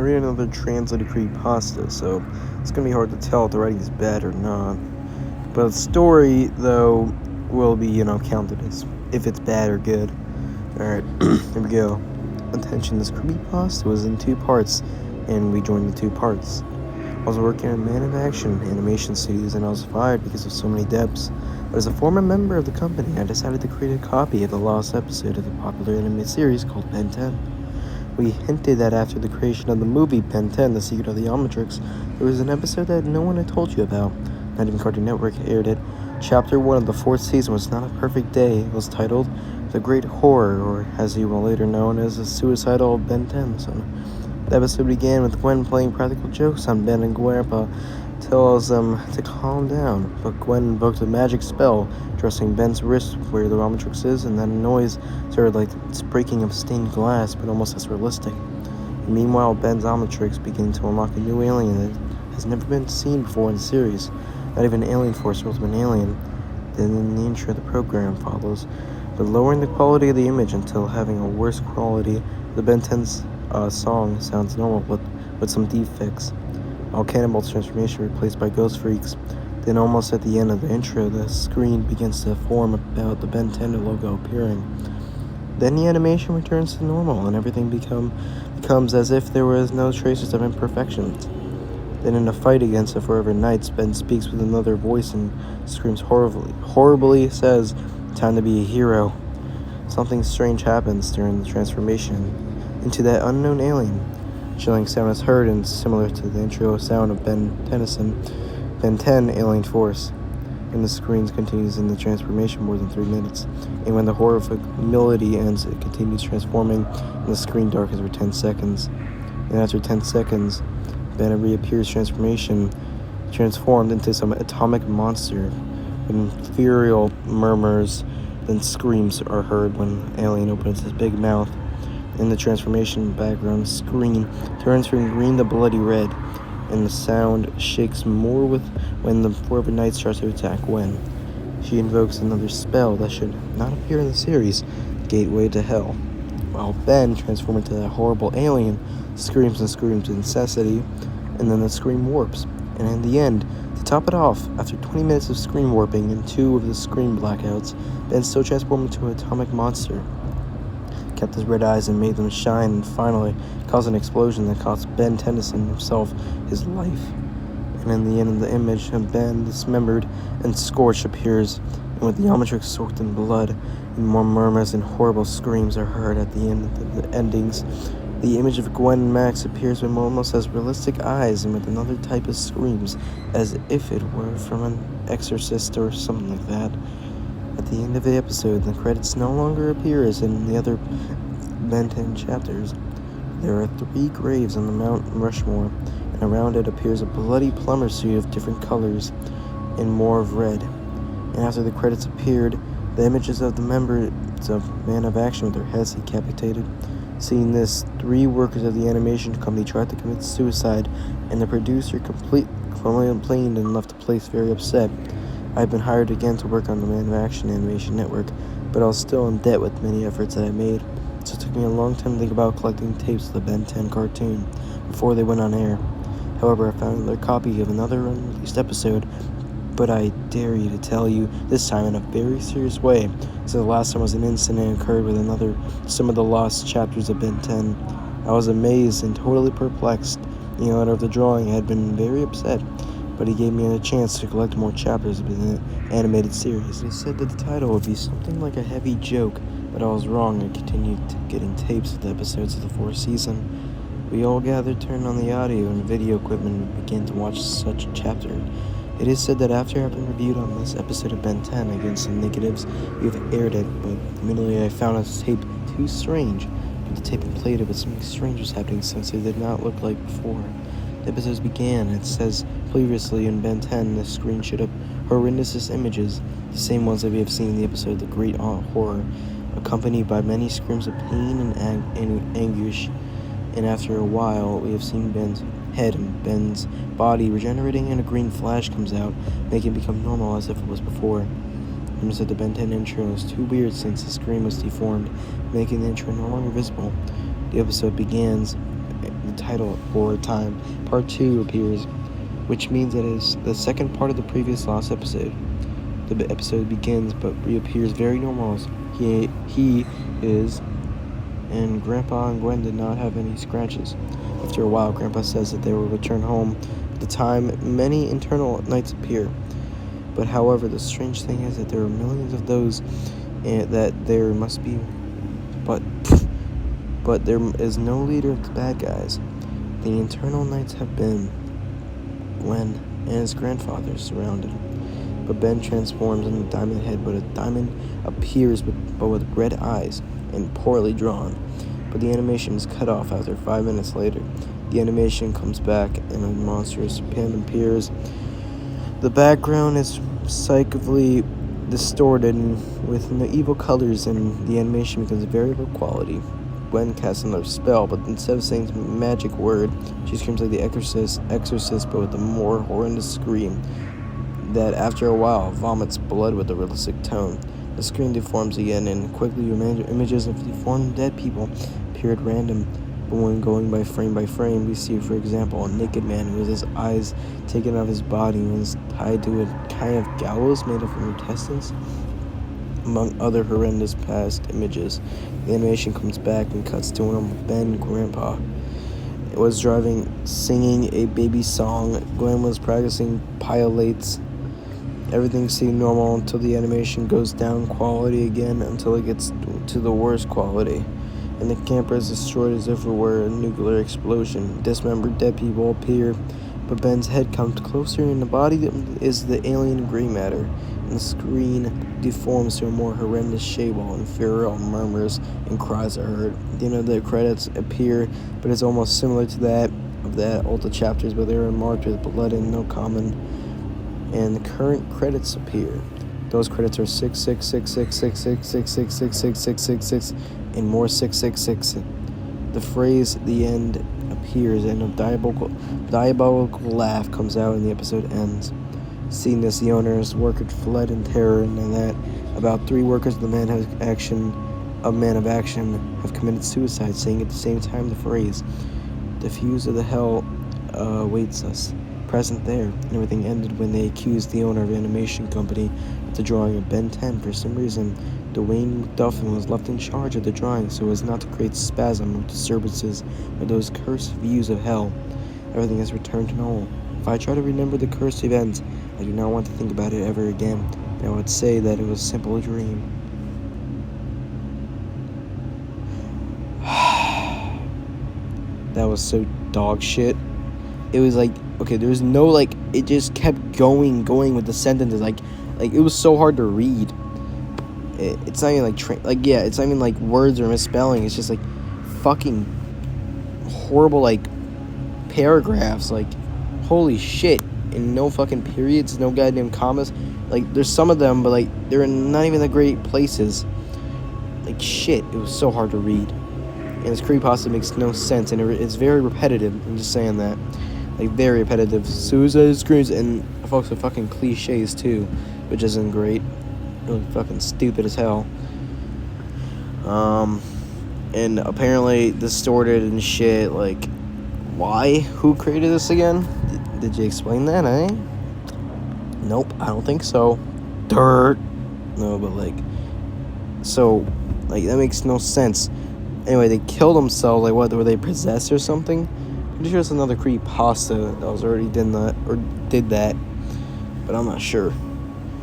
reading another translated creepypasta, so it's gonna be hard to tell if the writing is bad or not. But the story, though, will be, counted as if it's bad or good. Alright, here we go. Attention, this creepypasta was in 2 parts, and we joined the 2 parts. I was working at Man of Action Animation Studios, and I was fired because of so many deaths. But as a former member of the company, I decided to create a copy of the lost episode of the popular anime series called Ben 10. We hinted that after the creation of the movie Ben 10, The Secret of the Omnitrix, there was an episode that no one had told you about. Not even Cartoon Network aired it. Chapter 1 of the 4th season was not a perfect day. It was titled The Great Horror, or as he will later known as the suicidal Ben 10 son. The episode began with Gwen playing practical jokes on Ben and Grandpa, tells them to calm down, but Gwen invoked a magic spell, dressing Ben's wrist where the Omnitrix is, and that noise started like it's breaking of stained glass, but almost as realistic. And meanwhile, Ben's Omnitrix began to unlock a new alien that has never been seen before in the series. Not even Alien Force or Ultimate Alien. Then in the intro, the program follows, but lowering the quality of the image until having a worse quality. The Ben 10's song sounds normal, but with some defects. All Cannonball's transformation replaced by Ghost Freaks. Then almost at the end of the intro, the screen begins to form about the Ben 10 logo appearing. Then the animation returns to normal and everything becomes as if there was no traces of imperfections. Then in a fight against the Forever Knights, Ben speaks with another voice and screams horribly says, "Time to be a hero." Something strange happens during the transformation into that unknown alien. Chilling sound is heard and similar to the intro sound of Ben 10 Alien Force. And the screen continues in the transformation more than 3 minutes. And when the horrific melody ends, it continues transforming and the screen darkens for 10 seconds. And after 10 seconds, Ben reappears transformed into some atomic monster. And ethereal murmurs, then screams are heard when Alien opens his big mouth. In the transformation background, screen turns from green to bloody red, and the sound shakes more when the Forever Knight starts to attack Gwen. She invokes another spell that should not appear in the series, Gateway to Hell. While Ben, transformed into that horrible alien, screams and screams incessantly, and then the screen warps. And in the end, to top it off, after 20 minutes of screen warping and 2 of the screen blackouts, Ben still transformed into an atomic monster. Kept his red eyes and made them shine, and finally caused an explosion that cost Ben Tennyson himself his life. And in the end of the image, Ben, dismembered and scorched, appears, and with the Omnitrix soaked in blood, and more murmurs and horrible screams are heard at the end of the endings. The image of Gwen and Max appears with almost as realistic eyes and with another type of screams, as if it were from an exorcist or something like that. At the end of the episode, the credits no longer appear as in the other Ben 10 chapters. There are 3 graves on the Mount Rushmore, and around it appears a bloody plumber suit of different colors and more of red. And after the credits appeared, the images of the members of Man of Action with their heads decapitated. Seeing this, 3 workers of the animation company tried to commit suicide, and the producer complained and left the place very upset. I've been hired again to work on the Man of Action Animation Network, but I was still in debt with many efforts that I made, so it took me a long time to think about collecting tapes of the Ben 10 cartoon before they went on air. However, I found another copy of another unreleased episode, but I dare you to tell you, this time in a very serious way, so the last time was an incident occurred with some of the lost chapters of Ben 10. I was amazed and totally perplexed. The owner of the drawing had been very upset, but he gave me a chance to collect more chapters of the animated series. He said that the title would be something like a heavy joke, but I was wrong and continued getting tapes of the episodes of the 4th season. We all gathered, turned on the audio and video equipment, and began to watch such a chapter. It is said that after having reviewed on this episode of Ben 10 against some negatives, we have aired it, but immediately I found this tape too strange. But the tape played it, but something strange was happening since it did not look like before. The episodes began. It says, previously in Ben 10, the screen showed up horrendous images, the same ones that we have seen in the episode The Great Horror, accompanied by many screams of pain and anguish. And after a while, we have seen Ben's head and Ben's body regenerating, and a green flash comes out, making it become normal as if it was before. It said the Ben 10 intro is too weird since the screen was deformed, making the intro no longer visible. The episode begins the title for a time. Part 2 appears, which means it is the second part of the previous lost episode. The episode begins but reappears very normal as he is, and Grandpa and Gwen did not have any scratches. After a while, Grandpa says that they will return home. At the time, many internal nights appear. But however, the strange thing is that there are millions of those, and that there must be, but there is no leader of the bad guys. The internal nights have been Gwen and his grandfather surrounded. But Ben transforms into a diamond head, but a diamond appears with red eyes and poorly drawn. But the animation is cut off after 5 minutes later. The animation comes back and a monstrous Pam appears. The background is psychically distorted with evil colors, and the animation becomes very low quality. Gwen casts another spell, but instead of saying the magic word, she screams like the exorcist, but with a more horrendous scream that after a while vomits blood with a realistic tone. The screen deforms again, and quickly images of deformed dead people appear at random. But when going by frame, we see, for example, a naked man who has his eyes taken out of his body and is tied to a kind of gallows made of intestines, among other horrendous past images. The animation comes back and cuts to normal Ben Grandpa. It was driving, singing a baby song. Gwen was practicing pilates. Everything seemed normal until the animation goes down quality again until it gets to the worst quality. And the camper is destroyed as if it were a nuclear explosion. Dismembered dead people appear, but Ben's head comes closer and the body is the alien gray matter. And the screen deforms to a more horrendous shape while infernal murmurs and cries are heard. The end of the credits appear, but it's almost similar to that of the Ulta chapters, but they are marked with blood and no common. And the current credits appear. Those credits are 6666666666666 and more 666. The phrase "the end" appears and a diabolical laugh comes out and the episode ends. Seeing this, the owner's workers fled in terror, and that about 3 workers of the Man of Action have committed suicide, saying at the same time the phrase "the fuse of the hell awaits us" present there. And everything ended when they accused the owner of the animation company of the drawing of Ben 10. For some reason, Dwayne McDuffin was left in charge of the drawing so as not to create spasm of disturbances or those cursed views of hell. Everything has returned to normal. If I try to remember the cursed events, I do not want to think about it ever again, and I would say that it was simply a dream. That was so dog shit. It was like, okay, there was no, like, it just kept going with the sentences, like it was so hard to read. It's not even like, it's not even like words or misspelling, it's just like fucking horrible, like, paragraphs, like, holy shit, and no fucking periods, no goddamn commas, like, there's some of them, but, like, they're not even the great places, like, shit, it was so hard to read, and this creepypasta makes no sense, and it's very repetitive, I'm just saying that. Like, very repetitive. Suicide screams, and folks with fucking cliches too, which isn't great. Really fucking stupid as hell. And apparently distorted and shit. Like, why? Who created this again? Did you explain that, eh? Nope, I don't think so. Dirt. No, but like, so, like, that makes no sense. Anyway, they killed themselves. Like, what? Were they possessed or something? Pretty sure it's another creepypasta that was already did that, but I'm not sure. I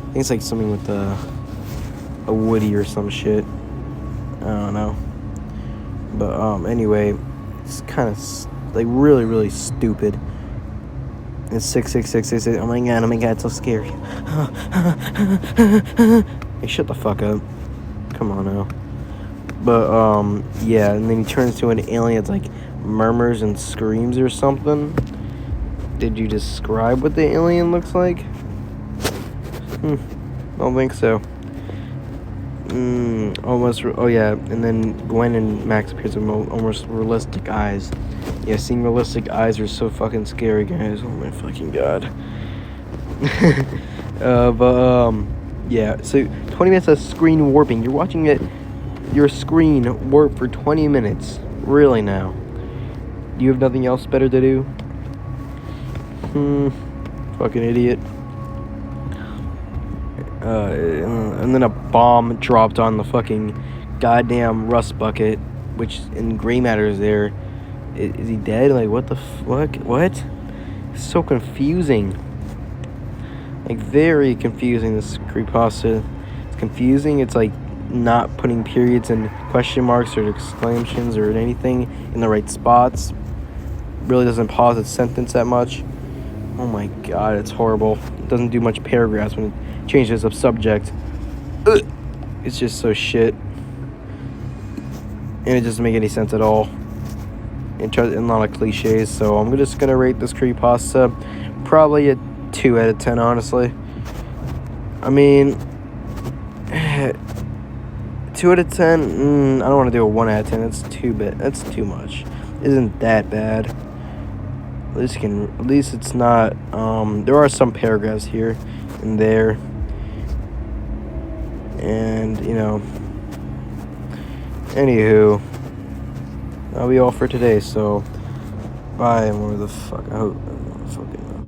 think it's like something with a Woody or some shit. I don't know. But anyway, it's kind of like really, really stupid. It's 66666. Oh my god, it's so scary. Hey, shut the fuck up. Come on now. But yeah, and then he turns to an alien. It's like murmurs and screams or something. Did you describe what the alien looks like? I don't think so. And then Gwen and Max appears with almost realistic eyes. Yeah, seeing realistic eyes are so fucking scary, guys. Oh my fucking god. Yeah, so 20 minutes of screen warping. You're watching your screen warp for 20 minutes. Really now. You have nothing else better to do? Fucking idiot. And then a bomb dropped on the fucking goddamn rust bucket, which in gray matter is there. Is he dead? Like, what the fuck? What? It's so confusing. Like, very confusing, this creepypasta. It's confusing. It's like not putting periods and question marks or exclamations or anything in the right spots. Really doesn't pause its sentence that much. Oh my god, it's horrible. It doesn't do much paragraphs when it changes of subject. Ugh. It's just so shit. And it doesn't make any sense at all. And a lot of cliches, so I'm just gonna rate this creepypasta probably a 2 out of 10, honestly. I mean, 2 out of 10, I don't want to do a 1 out of 10. That's too much. Isn't that bad. At least it's not, there are some paragraphs here and there. And, you know, anywho, that'll be all for today, so bye. And where the fuck, I hope, fucking